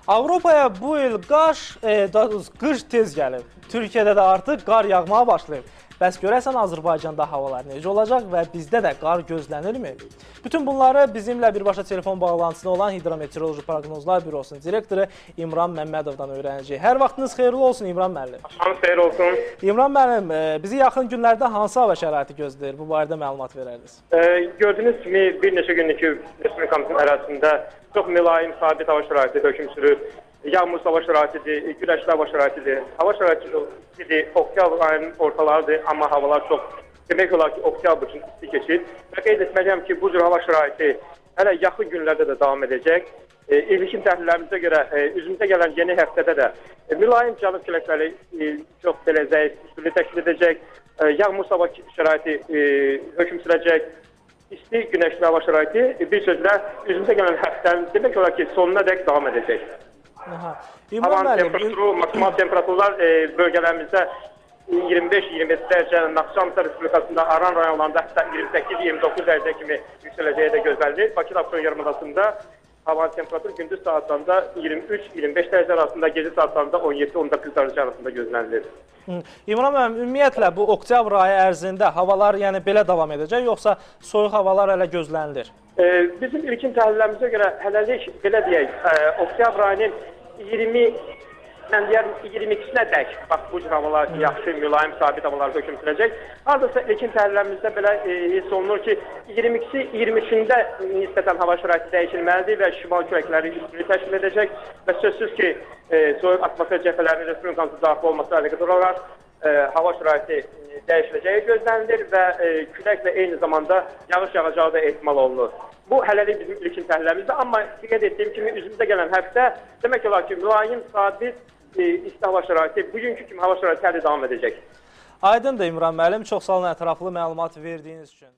Avropaya bu il qış tez gəlib. Türkiyədə də artıq qar yağmağa başlayıb. Bəs görəsən Azərbaycanda havalar necə olacaq və bizdə də qar gözlənirmi? Bütün bunları bizimlə birbaşa telefon bağlantısında olan Hidrometeoroloji Proqnozlar Bürosunun direktoru İmran Məmmədovdan öyrənəcəyik. Hər vaxtınız xeyirli olsun İmran müəllim. Axşamınız xeyir olsun. İmran müəllim, bizi yaxın günlərdə hansı hava şəraiti gözləyir? Bu barədə məlumat verərdiniz. Gördüyünüz kimi bir neçə gündür ki, Respublikamızın ərazisində çox mülayim, sabit hava şəraiti hökm sürür. Yağmursuz hava şəraitidir, güləşli hava şəraitidir. Hava şəraitidir, oktyabr ayının ortalarıdır, amma havalar çox demək olar ki, oktyabr üçün isti keçir. Və qeyd etməliyəm ki, bu cür hava şəraiti hələ yaxın günlərdə də davam edəcək. İlkin təhlillərimizə görə üzümüzə gələn yeni həftədə də mülayim cənub küləkləri çox belə zəif üstünlüyü təşkil edəcək. Yağmursuz hava şəraiti hökm sürəcək. İsti, günəşli hava şəraiti bir sözlə üzümüzə gələn həftənin demək olar ki, sonuna dək davam edəcək. Havanın temperaturu, maksimal temperaturlar bölgələrimizdə 25-27 dərəcə, Naxçıvan Respublikasında Aran rayonlarında hətta 28-29 dərəcə kimi yüksələcəyi də gözlənilir. Bakı Abşeron yarımadasında havanın temperaturu gündüz saatlarında 23-25 dərəcə arasında, gecə saatlarında 17-19 dərəcə arasında gözlənilir. İmran müəllim, ümumiyyətlə bu oktyabr ayı ərzində havalar yəni belə davam edəcək, yoxsa soyuq havalar hələ gözlənilir? Bizim ilkin təhlillərimizə görə hələlik belə deyək, oktyabr ayının 22-sinə dək bax bu cür havalar yaxşı, mülayim, sabit havalar hökm sürəcək. Hardasa ilkin təhlillərimizdə belə hiss olunur ki, 22-si, 23-də nisbətən hava şəraiti dəyişilməlidir və şimal küləkləri üstünlüyü təşkil edəcək və sözsüz ki, soyuq atmosfer cəbhələrinin Respublikamızda daxil olması əlaqədar olaraq hava şəraiti dəyişiləcəyi gözlənilir və küləklə eyni zamanda yağış yağacağı da ehtimal olunur. Bu hələlik bizim ilkin təhlillərimizdə, amma qeyd etdiyim kimi üzümüzə gələn həftə demək olar ki, mülayim, sabit, isti hava şəraiti bugünkü kimi hava şəraiti hələ davam edəcək. Aydındır İmran müəllim, çox sağ olun ətraflı məlumat verdiyiniz üçün.